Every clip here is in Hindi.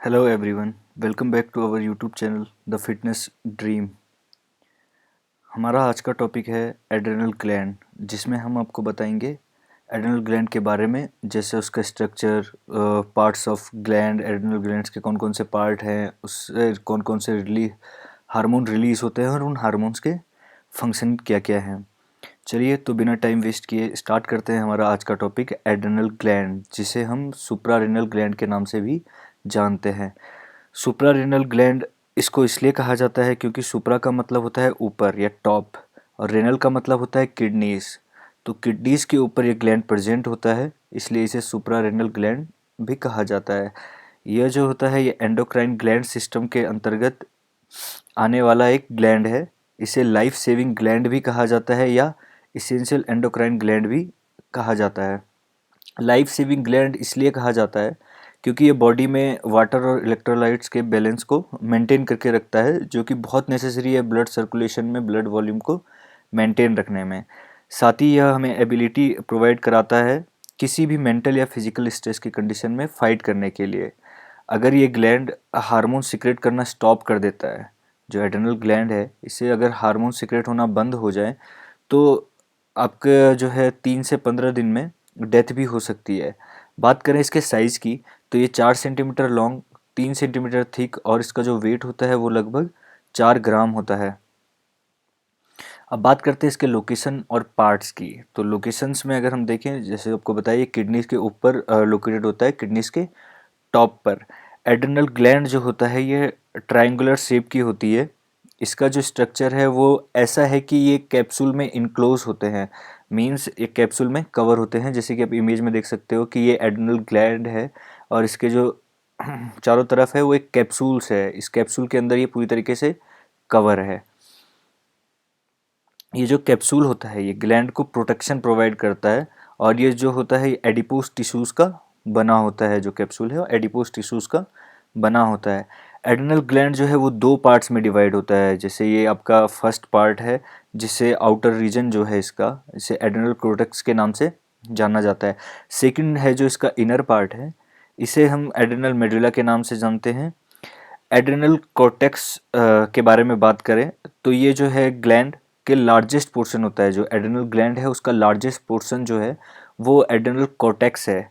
Hello everyone, welcome back to our YouTube channel The Fitness Dream। हमारा आज का टॉपिक है एड्रेनल ग्लैंड, जिसमें हम आपको बताएंगे एड्रेनल ग्लैंड के बारे में, जैसे उसका structure, parts of gland, adrenal glands के कौन कौन से पार्ट हैं, उससे कौन कौन से हार्मोन रिलीज होते हैं और उन हार्मोन्स के फंक्शन क्या क्या हैं। चलिए तो बिना टाइम वेस्ट किए स्टार्ट करते हैं हमारा आज का टॉपिक एड्रेनल ग्लैंड, जिसे हम सुप्रारेनल ग्लैंड के नाम से भी जानते हैं। सुप्रारेनल ग्लैंड इसको इसलिए कहा जाता है क्योंकि सुप्रा का मतलब होता है ऊपर या टॉप, और रेनल का मतलब होता है किडनीज। तो किडनीज के ऊपर ये ग्लैंड प्रेजेंट होता है, इसलिए इसे सुप्रारेनल ग्लैंड भी कहा जाता है। यह जो होता है ये एंडोक्राइन ग्लैंड सिस्टम के अंतर्गत आने वाला एक ग्लैंड है। इसे लाइफ सेविंग ग्लैंड भी कहा जाता है या इसेंशियल एंडोक्राइन ग्लैंड भी कहा जाता है। लाइफ सेविंग ग्लैंड इसलिए कहा जाता है क्योंकि ये बॉडी में वाटर और इलेक्ट्रोलाइट्स के बैलेंस को मेंटेन करके रखता है, जो कि बहुत नेसेसरी है ब्लड सर्कुलेशन में, ब्लड वॉल्यूम को मेंटेन रखने में। साथ ही यह हमें एबिलिटी प्रोवाइड कराता है किसी भी मेंटल या फिजिकल स्ट्रेस की कंडीशन में फाइट करने के लिए। अगर ये ग्लैंड हार्मोन सिक्रेट करना स्टॉप कर देता है, जो एड्रेनल ग्लैंड है, इसे अगर हार्मोन सिक्रेट होना बंद हो जाए तो आपका जो है 3 से 15 दिन में डेथ भी हो सकती है। बात करें इसके साइज़ की, तो ये 4 सेंटीमीटर लॉन्ग, 3 सेंटीमीटर थिक, और इसका जो वेट होता है वो लगभग 4 ग्राम होता है। अब बात करते हैं इसके लोकेशन और पार्ट्स की। तो लोकेशंस में अगर हम देखें, जैसे आपको बताइए, किडनीज के ऊपर लोकेटेड होता है, किडनीज के टॉप पर। एड्रेनल ग्लैंड जो होता है ये ट्रायंगुलर शेप की होती है। इसका जो स्ट्रक्चर है वो ऐसा है कि ये कैप्सूल में इनक्लोज होते हैं, मींस एक कैप्सूल में कवर होते हैं। जैसे कि आप इमेज में देख सकते हो कि ये एड्रेनल ग्लैंड है और इसके जो चारों तरफ है वो एक कैप्सूल्स है। इस कैप्सूल के अंदर ये पूरी तरीके से कवर है। ये जो कैप्सूल होता है ये ग्लैंड को प्रोटेक्शन प्रोवाइड करता है, और ये जो होता है ये एडिपोज टिश्यूज़ का बना होता है। जो कैप्सूल है वो एडिपोज टिश्यूज़ का बना होता है। एड्रेनल ग्लैंड जो है वो 2 पार्ट्स में डिवाइड होता है। जैसे ये आपका फर्स्ट पार्ट है, जिसे आउटर रीजन जो है इसका, इसे एड्रेनल कोर्टेक्स के नाम से जाना जाता है। सेकंड है जो इसका इनर पार्ट है, इसे हम एड्रेनल मेडुला के नाम से जानते हैं। एड्रेनल कॉर्टेक्स के बारे में बात करें तो ये जो है ग्लैंड के लार्जेस्ट पोर्शन होता है। जो एड्रेनल ग्लैंड है उसका लार्जेस्ट पोर्शन जो है वो एड्रेनल कॉर्टेक्स है,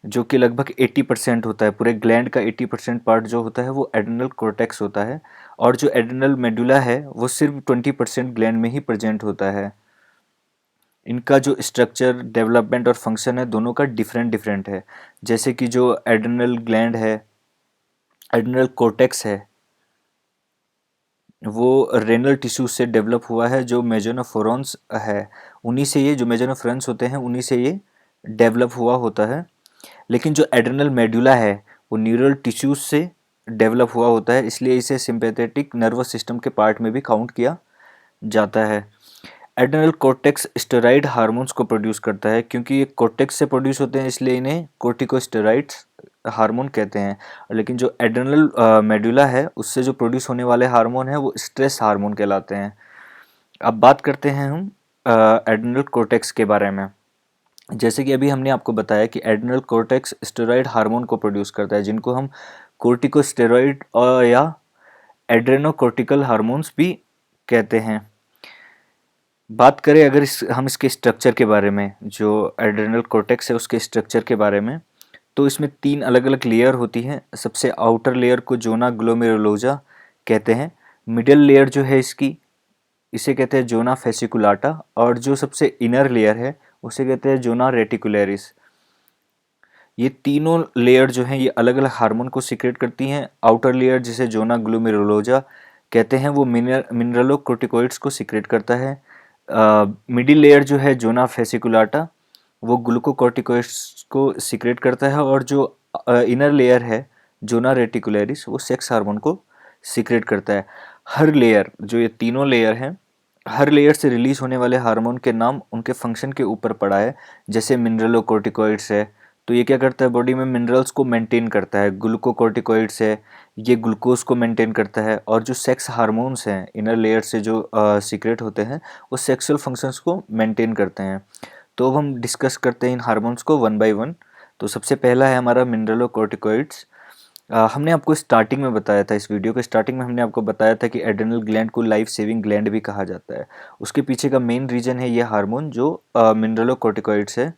जो कि लगभग 80% होता है। पूरे ग्लैंड का 80% पार्ट जो होता है वो एड्रेनल कॉर्टेक्स होता है, और जो एड्रेनल मेडुला है वो सिर्फ 20% ग्लैंड में ही प्रेजेंट होता है। इनका जो स्ट्रक्चर, डेवलपमेंट और फंक्शन है दोनों का डिफरेंट डिफरेंट है। जैसे कि जो एड्रेनल ग्लैंड है, एड्रेनल कॉर्टेक्स है, वो रेनल टिश्यू से डेवलप हुआ है। जो मेजोनोफोरॉन्स है, उन्हीं से ये जो मेजोनोफोरॉन्स होते हैं उन्हीं से ये डेवलप हुआ होता है। लेकिन जो एड्रेनल मेडुला है वो न्यूरल टिश्यूज से डेवलप हुआ होता है, इसलिए इसे सिंपैथेटिक नर्वस सिस्टम के पार्ट में भी काउंट किया जाता है। एड्रेनल कॉर्टेक्स स्टेरॉइड हार्मोन्स को प्रोड्यूस करता है। क्योंकि ये कॉर्टेक्स से प्रोड्यूस होते हैं इसलिए इन्हें कोर्टिकोस्टेरॉइड्स हार्मोन कहते हैं। लेकिन जो एड्रेनल मेडुला है उससे जो प्रोड्यूस होने वाले हार्मोन है वो स्ट्रेस हार्मोन कहलाते हैं। अब बात करते हैं हम एड्रेनल कॉर्टेक्स के बारे में। जैसे कि अभी हमने आपको बताया कि एड्रेनल कॉर्टेक्स स्टेरॉइड हार्मोन को प्रोड्यूस करता है, जिनको हम कोर्टिकोस्टेरॉइड या एड्रेनोकोर्टिकल हार्मोन्स भी कहते हैं। बात करें अगर हम इसके स्ट्रक्चर के बारे में, जो एड्रेनल कॉर्टेक्स है उसके स्ट्रक्चर के बारे में, तो इसमें 3 अलग अलग लेयर होती हैं। सबसे आउटर लेयर को जोना ग्लोमेरुलोसा कहते हैं। मिडिल लेयर जो है इसकी, इसे कहते हैं जोना फेसिकुलाटा, और जो सबसे इनर लेयर है उसे कहते हैं जोना रेटिकुलरिस। ये तीनों लेयर जो हैं ये अलग अलग हार्मोन को सिक्रेट करती हैं। आउटर लेयर जिसे जोना ग्लोमेरुलोसा कहते हैं वो मिनरलोकोर्टिकोइड्स को सिक्रेट करता है। मिडिल लेयर जो है जोना फेसिकुलाटा, वो ग्लूकोकॉर्टिकोइड्स को सिक्रेट करता है, और जो इनर लेयर है जोना रेटिकुलरिस वो सेक्स हार्मोन को सिक्रेट करता है। हर लेयर, जो ये तीनों लेयर हैं, हर लेयर से रिलीज होने वाले हार्मोन के नाम उनके फंक्शन के ऊपर पड़ा है। जैसे मिनरलोकोर्टिकोइड्स है तो ये क्या करता है, बॉडी में मिनरल्स को मेंटेन करता है। ग्लूकोकॉर्टिकोइड्स है, ये ग्लूकोज को मेंटेन करता है। और जो सेक्स हार्मोन्स हैं इनर लेयर से जो सीक्रेट होते हैं, वो सेक्सुअल फंक्शंस को मेंटेन करते हैं। तो अब हम डिस्कस करते हैं इन हार्मोन्स को वन बाय वन। तो सबसे पहला है हमारा मिनरलोकोर्टिकोइड्स। हमने आपको स्टार्टिंग में बताया था, इस वीडियो के स्टार्टिंग में हमने आपको बताया था कि एड्रेनल ग्लैंड को लाइफ सेविंग ग्लैंड भी कहा जाता है। उसके पीछे का मेन रीजन है ये हार्मोन जो मिनरलोकॉर्टिकॉइड्स है।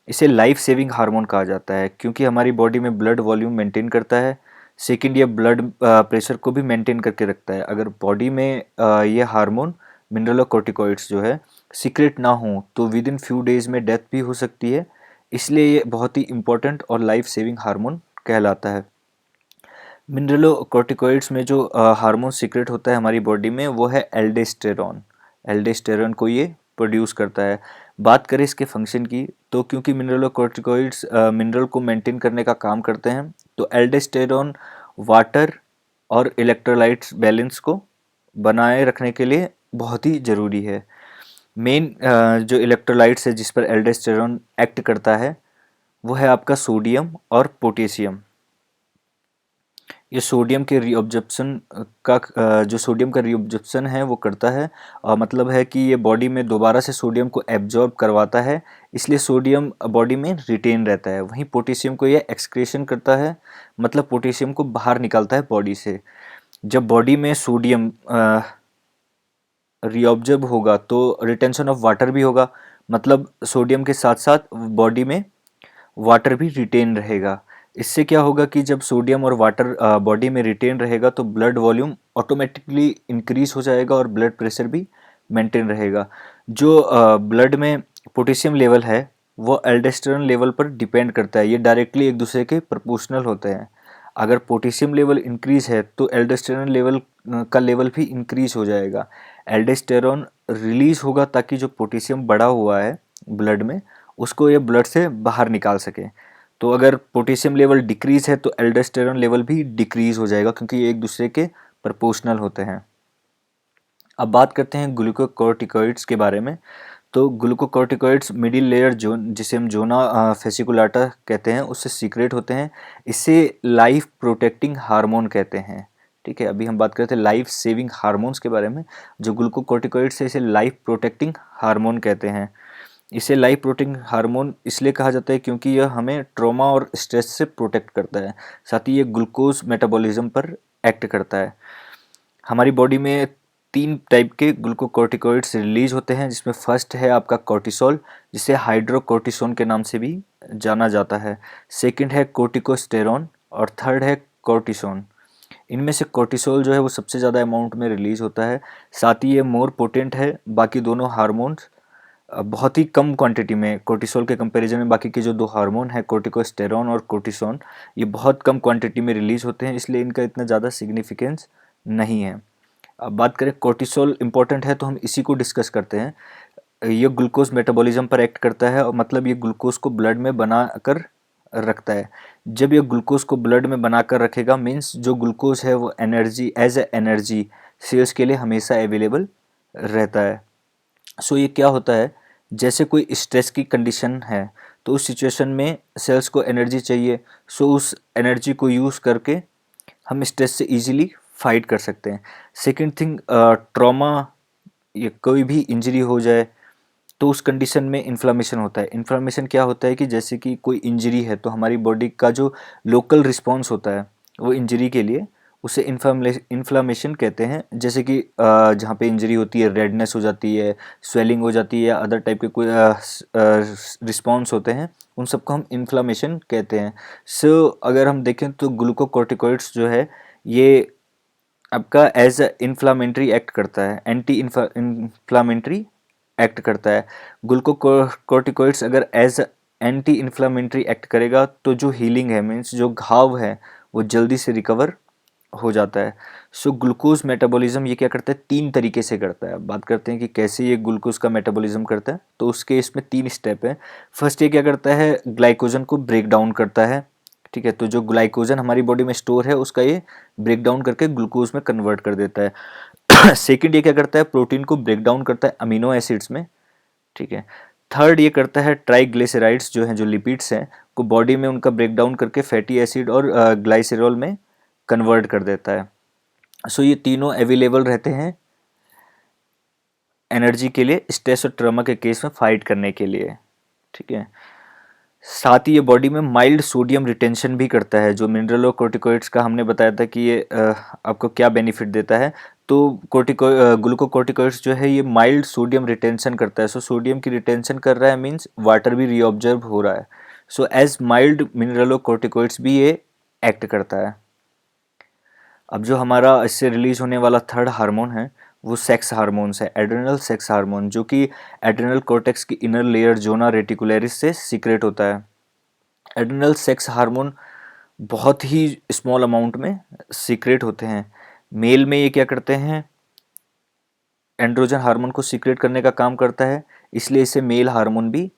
इसे लाइफ सेविंग हार्मोन कहा जाता है क्योंकि हमारी बॉडी में ब्लड वॉल्यूम मेंटेन करता है। सेकंड, ये ब्लड प्रेशर को भी मेंटेन करके रखता है। अगर बॉडी में ये हार्मोन मिनरलोकॉर्टिकॉइड्स जो है सीक्रेट ना हो तो विद इन फ्यू डेज में डेथ भी हो सकती है। इसलिए ये बहुत ही इंपॉर्टेंट और लाइफ सेविंग हार्मोन कहलाता है। मिनरलोकॉर्टिकॉइड्स में जो हार्मोन सीक्रेट होता है हमारी बॉडी में वो है एल्डोस्टेरॉन। एल्डोस्टेरॉन को ये प्रोड्यूस करता है। बात करें इसके फंक्शन की तो क्योंकि मिनरलोकॉर्टिकॉइड्स मिनरल को मेंटेन करने का काम करते हैं तो एल्डोस्टेरॉन वाटर और इलेक्ट्रोलाइट्स बैलेंस को बनाए रखने के लिए बहुत ही ज़रूरी है। मेन जो इलेक्ट्रोलाइट्स है जिस पर एल्डोस्टेरॉन एक्ट करता है वो है आपका सोडियम और पोटेशियम। ये सोडियम के रीअब्जॉर्प्शन का जो सोडियम का रीअब्जॉर्प्शन है वो करता है। मतलब है कि ये बॉडी में दोबारा से सोडियम को एब्जॉर्ब करवाता है, इसलिए सोडियम बॉडी में रिटेन रहता है। वहीं पोटेशियम को ये एक्सक्रीशन करता है, मतलब पोटेशियम को बाहर निकालता है बॉडी से। जब बॉडी में सोडियम रीअब्जॉर्ब होगा तो रिटेंशन ऑफ वाटर भी होगा, मतलब सोडियम के साथ साथ बॉडी में वाटर भी रिटेन रहेगा। इससे क्या होगा कि जब सोडियम और वाटर बॉडी में रिटेन रहेगा तो ब्लड वॉल्यूम ऑटोमेटिकली इंक्रीज हो जाएगा और ब्लड प्रेशर भी मेंटेन रहेगा। जो ब्लड में पोटेशियम लेवल है वो एल्डोस्टेरोन लेवल पर डिपेंड करता है। ये डायरेक्टली एक दूसरे के प्रोपोर्शनल होते हैं। अगर पोटेशियम लेवल इंक्रीज है तो एल्डोस्टेरोन लेवल का लेवल भी इंक्रीज हो जाएगा। एल्डोस्टेरोन रिलीज होगा ताकि जो पोटेशियम बढ़ा हुआ है ब्लड में उसको ये ब्लड से बाहर निकाल सके। तो अगर पोटेशियम लेवल डिक्रीज है तो एल्डोस्टेरोन लेवल भी डिक्रीज हो जाएगा क्योंकि ये एक दूसरे के प्रोपोर्शनल होते हैं। अब बात करते हैं ग्लूकोकॉर्टिकॉइड्स के बारे में। तो ग्लूकोकॉर्टिकॉइड्स मिडिल लेयर जोन जिसे हम जोना फेसिकुलाटा कहते हैं उससे सीक्रेट होते हैं। इसे लाइफ प्रोटेक्टिंग हार्मोन कहते हैं। ठीक है, अभी हम बात करते हैं लाइफ सेविंग हार्मोन्स के बारे में। जो ग्लूकोकॉर्टिकॉइड्स है इसे लाइफ प्रोटेक्टिंग हार्मोन कहते हैं। इसे लाइफ प्रोटेक्टिंग हार्मोन इसलिए कहा जाता है क्योंकि यह हमें ट्रॉमा और स्ट्रेस से प्रोटेक्ट करता है। साथ ही ये ग्लूकोज मेटाबॉलिज्म पर एक्ट करता है। हमारी बॉडी में 3 टाइप के ग्लूकोकॉर्टिकॉइड्स रिलीज होते हैं, जिसमें फर्स्ट है आपका कॉर्टिसोल, जिसे हाइड्रोकोर्टिसोन के नाम से भी जाना जाता है। सेकंड है कोर्टिकोस्टेरॉन और थर्ड है कोर्टिसोन। इनमें से कोर्टिसोल जो है वो सबसे ज़्यादा अमाउंट में रिलीज होता है। साथ ही ये मोर पोटेंट है बाकी दोनों हार्मोन्स बहुत ही कम क्वांटिटी में कोर्टिसोल के कंपैरिजन में। बाकी के जो 2 हार्मोन है कोर्टिकोस्टेरॉन और कोर्टिसोन ये बहुत कम क्वांटिटी में रिलीज होते हैं, इसलिए इनका इतना ज़्यादा सिग्निफिकेंस नहीं है। अब बात करें कोर्टिसोल इंपॉर्टेंट है तो हम इसी को डिस्कस करते हैं। ये ग्लूकोज मेटाबॉलिज्म पर एक्ट करता है और मतलब ये ग्लूकोज को ब्लड में बना कर रखता है। जब ये ग्लूकोज को ब्लड में बना कर रखेगा मीन्स जो ग्लूकोज है वो energy as a energy cells के लिए हमेशा अवेलेबल रहता है। सो ये क्या होता है, जैसे कोई स्ट्रेस की कंडीशन है तो उस सिचुएशन में सेल्स को एनर्जी चाहिए। सो उस एनर्जी को यूज़ करके हम स्ट्रेस से इजीली फाइट कर सकते हैं। सेकंड थिंग, ट्रॉमा या कोई भी इंजरी हो जाए तो उस कंडीशन में इन्फ्लामेशन होता है। इन्फ्लामेशन क्या होता है कि जैसे कि कोई इंजरी है तो हमारी बॉडी का जो लोकल रिस्पॉन्स होता है वो इंजरी के लिए उसे इन्फ्लामेशन कहते हैं। जैसे कि जहाँ पे इंजरी होती है रेडनेस हो जाती है, स्वेलिंग हो जाती है या अदर टाइप के कोई रिस्पॉन्स होते हैं, उन सबको हम इन्फ्लामेशन कहते हैं। सो अगर हम देखें तो ग्लूकोकॉर्टिकॉइड्स जो है ये आपका एज अ इन्फ्लामेंट्री एक्ट करता है, एंटी इन्फ्लामेंट्री एक्ट करता है। ग्लूकोकॉर्टिकॉइड्स अगर एज एंटी इन्फ्लामेंट्री एक्ट करेगा तो जो हीलिंग है मीन्स जो घाव है वो जल्दी से रिकवर हो जाता है। सो ग्लूकोज मेटाबॉलिज्म ये क्या करता है, 3 तरीके से करता है। अब बात करते हैं कि कैसे ये ग्लूकोज का मेटाबॉलिज्म करता है। तो उसके इसमें 3 स्टेप है। फर्स्ट ये क्या करता है, ग्लाइकोजन को ब्रेक डाउन करता है। ठीक है, तो जो ग्लाइकोजन हमारी बॉडी में स्टोर है उसका ये ब्रेक डाउन करके ग्लूकोज में कन्वर्ट कर देता है। सेकंड ये क्या करता है, प्रोटीन को ब्रेक डाउन करता है अमीनो एसिड्स में। ठीक है, थर्ड ये करता है ट्राइग्लिसराइड्स जो हैं जो लिपिड्स हैं को बॉडी में उनका ब्रेक डाउन करके फैटी एसिड और ग्लाइसरॉल में कन्वर्ट कर देता है। सो ये तीनों अवेलेबल रहते हैं एनर्जी के लिए स्ट्रेस और ट्रॉमा के केस में फाइट करने के लिए। ठीक है, साथ ही ये बॉडी में माइल्ड सोडियम रिटेंशन भी करता है। जो मिनरल और कोर्टिकोइड्स का हमने बताया था कि ये आपको क्या बेनिफिट देता है, तो ग्लूकोकोर्टिकोइड्स जो है ये माइल्ड सोडियम रिटेंशन करता है। सो सोडियम की रिटेंशन कर रहा है मीन्स वाटर भी रीऑब्जर्व हो रहा है। सो एज माइल्ड मिनरल और कोर्टिकोइड्स भी ये एक्ट करता है। अब जो हमारा इससे रिलीज होने वाला थर्ड हार्मोन है वो सेक्स हार्मोन्स है, एड्रेनल सेक्स हार्मोन, जो कि एड्रेनल कॉर्टेक्स की इनर लेयर जोना रेटिकुलरिस से सीक्रेट होता है। एड्रेनल सेक्स हार्मोन बहुत ही स्मॉल अमाउंट में सीक्रेट होते हैं। मेल में ये क्या करते हैं, एंड्रोजन हार्मोन को सीक्रेट करने का काम करता है, इसलिए इसे मेल हार्मोन भी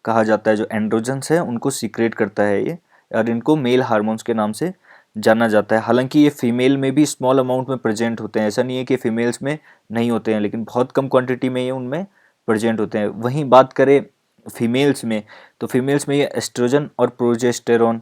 कहा जाता है। जो एंड्रोजन्स है उनको सीक्रेट करता है ये, और इनको मेल हार्मोन्स के नाम से जाना जाता है। हालांकि ये फीमेल में भी स्मॉल अमाउंट में प्रेजेंट होते हैं, ऐसा नहीं है कि फीमेल्स में नहीं होते हैं, लेकिन बहुत कम क्वांटिटी में ये उनमें प्रेजेंट होते हैं। वहीं बात करें फीमेल्स में, तो फीमेल्स में ये एस्ट्रोजन और प्रोजेस्टेरॉन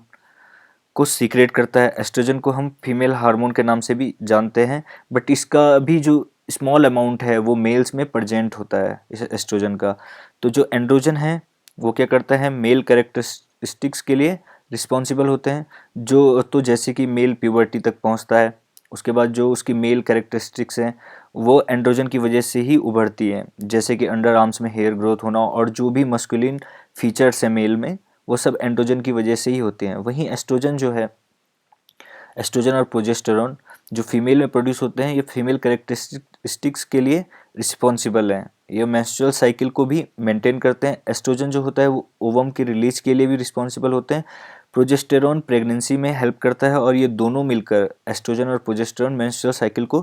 को सीक्रेट करता है। एस्ट्रोजन को हम फीमेल हार्मोन के नाम से भी जानते हैं, बट इसका भी जो स्मॉल अमाउंट है वो मेल्स में प्रेजेंट होता है इस एस्ट्रोजन का। तो जो एंड्रोजन है वो क्या करता है, मेल कैरेक्टरिस्टिक्स के लिए रिस्पॉन्सिबल होते हैं। जो तो जैसे कि मेल प्यूबर्टी तक पहुंचता है, उसके बाद जो उसकी मेल कैरेक्टरिस्टिक्स हैं वो एंड्रोजन की वजह से ही उभरती हैं, जैसे कि अंडर आर्म्स में हेयर ग्रोथ होना और जो भी मस्कुलिन फीचर्स हैं मेल में, वो सब एंड्रोजन की वजह से ही होते हैं। वहीं एस्ट्रोजन जो है, एस्ट्रोजन और प्रोजेस्टेरॉन जो फीमेल में प्रोड्यूस होते हैं, ये फीमेल कैरेक्टरिस्टिक्स के लिए रिस्पॉन्सिबल हैं। ये मेंस्ट्रुअल साइकिल को भी मेंटेन करते हैं। एस्ट्रोजन जो होता है वो ओवम की रिलीज के लिए भी रिस्पॉन्सिबल होते हैं। प्रोजेस्टेरॉन प्रेगनेंसी में हेल्प करता है, और ये दोनों मिलकर, एस्ट्रोजन और प्रोजेस्टेरॉन, मेंस्ट्रुअल साइकिल को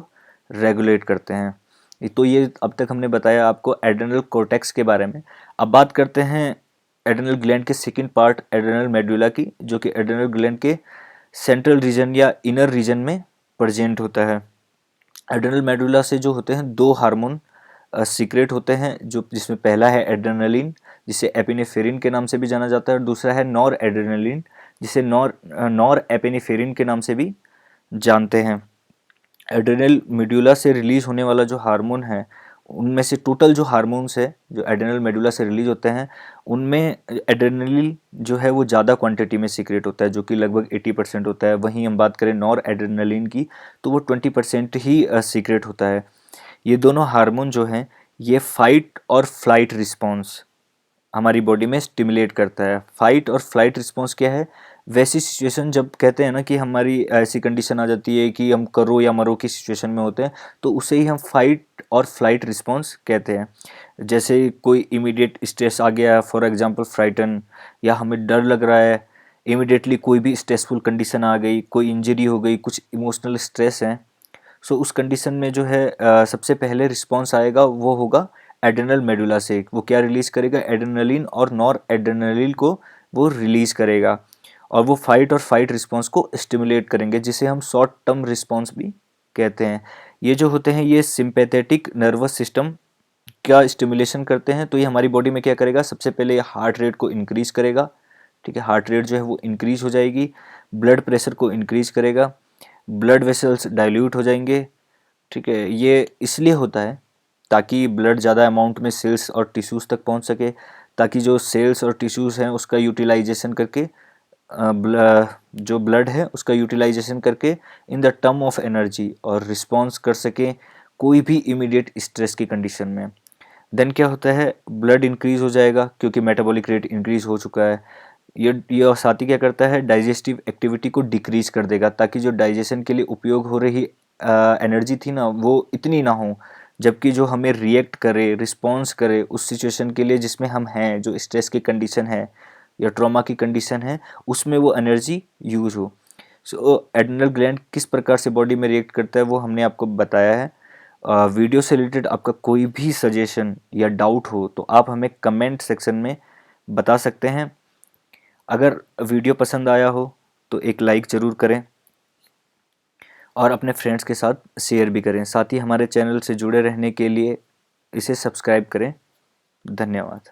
रेगुलेट करते हैं। तो ये अब तक हमने बताया आपको एड्रेनल कॉर्टेक्स के बारे में। अब बात करते हैं एड्रेनल ग्लैंड के सेकंड पार्ट एड्रेनल मेडुला की, जो कि एड्रेनल ग्लैंड के सेंट्रल रीजन या इनर रीजन में प्रेजेंट होता है। एड्रेनल मेडुला से जो होते हैं दो हार्मोन सीक्रेट होते हैं, जो जिसमें पहला है एड्रेनलिन, जिसे एपिनेफ्रिन के नाम से भी जाना जाता है, और दूसरा है नॉर एड्रेनलिन, जिसे नॉर एपिनेफ्रिन के नाम से भी जानते हैं। एड्रेनल मेडुला से रिलीज होने वाला जो हार्मोन है, उनमें से टोटल जो हार्मोन्स है जो एड्रेनल मेडुला से रिलीज होते हैं, उनमें एड्रेनलिन जो है वो ज़्यादा क्वांटिटी में सीक्रेट होता है, जो कि लगभग 80% होता है। वहीं हम बात करें नॉर एड्रेनलिन की, तो वो 20% ही सीक्रेट होता है। ये दोनों हार्मोन जो हैं ये फाइट और फ्लाइट रिस्पॉन्स हमारी बॉडी में स्टिमुलेट करता है। फाइट और फ्लाइट रिस्पॉन्स क्या है, वैसी सिचुएशन जब कहते हैं ना कि हमारी ऐसी कंडीशन आ जाती है कि हम करो या मरो की सिचुएशन में होते हैं, तो उसे ही हम फाइट और फ्लाइट रिस्पॉन्स कहते हैं। जैसे कोई इमीडिएट स्ट्रेस आ गया, फॉर एग्जांपल फ्राइटन, या हमें डर लग रहा है, इमीडिएटली कोई भी स्ट्रेसफुल कंडीशन आ गई, कोई इंजरी हो गई, कुछ इमोशनल स्ट्रेस है, सो उस कंडीशन में जो है सबसे पहले रिस्पॉन्स आएगा वो होगा एड्रेनल मेडुला से। वो क्या रिलीज करेगा, एड्रेनलिन और नॉर एड्रेनलिन को वो रिलीज करेगा, और वो फाइट और फाइट रिस्पॉन्स को स्टिमुलेट करेंगे, जिसे हम शॉर्ट टर्म रिस्पॉन्स भी कहते हैं। ये जो होते हैं ये सिंपैथेटिक नर्वस सिस्टम का स्टिमुलेशन करते हैं। तो ये हमारी बॉडी में क्या करेगा, सबसे पहले ये हार्ट रेट को इंक्रीज करेगा, ठीक है, हार्ट रेट जो है वो इंक्रीज हो जाएगी, ब्लड प्रेशर को इंक्रीज करेगा, ब्लड वेसल्स डाइल्यूट हो जाएंगे, ठीक है। ये इसलिए होता है ताकि ब्लड ज़्यादा अमाउंट में सेल्स और टिश्यूज़ तक पहुंच सके, ताकि जो सेल्स और टिश्यूज़ हैं उसका यूटिलाइजेशन करके जो ब्लड है उसका यूटिलाइजेशन करके in the term of energy और रिस्पॉन्स कर सके कोई भी इमीडिएट स्ट्रेस की कंडीशन में। देन क्या होता है, ब्लड इंक्रीज हो जाएगा क्योंकि मेटाबॉलिक रेट इंक्रीज हो चुका है। ये साथ ही क्या करता है, डाइजेस्टिव एक्टिविटी को डिक्रीज कर देगा, ताकि जो डाइजेशन के लिए उपयोग हो रही एनर्जी थी ना वो इतनी ना हो, जबकि जो हमें रिएक्ट करे, रिस्पॉन्स करे उस सिचुएशन के लिए जिसमें हम हैं, जो स्ट्रेस की कंडीशन है या ट्रॉमा की कंडीशन है, उसमें वो एनर्जी यूज हो। सो एड्रेनल ग्लैंड किस प्रकार से बॉडी में रिएक्ट करता है वो हमने आपको बताया है। वीडियो से रिलेटेड आपका कोई भी सजेशन या डाउट हो तो आप हमें कमेंट सेक्शन में बता सकते हैं। अगर वीडियो पसंद आया हो तो एक लाइक ज़रूर करें और अपने फ्रेंड्स के साथ शेयर भी करें। साथ ही हमारे चैनल से जुड़े रहने के लिए इसे सब्सक्राइब करें। धन्यवाद।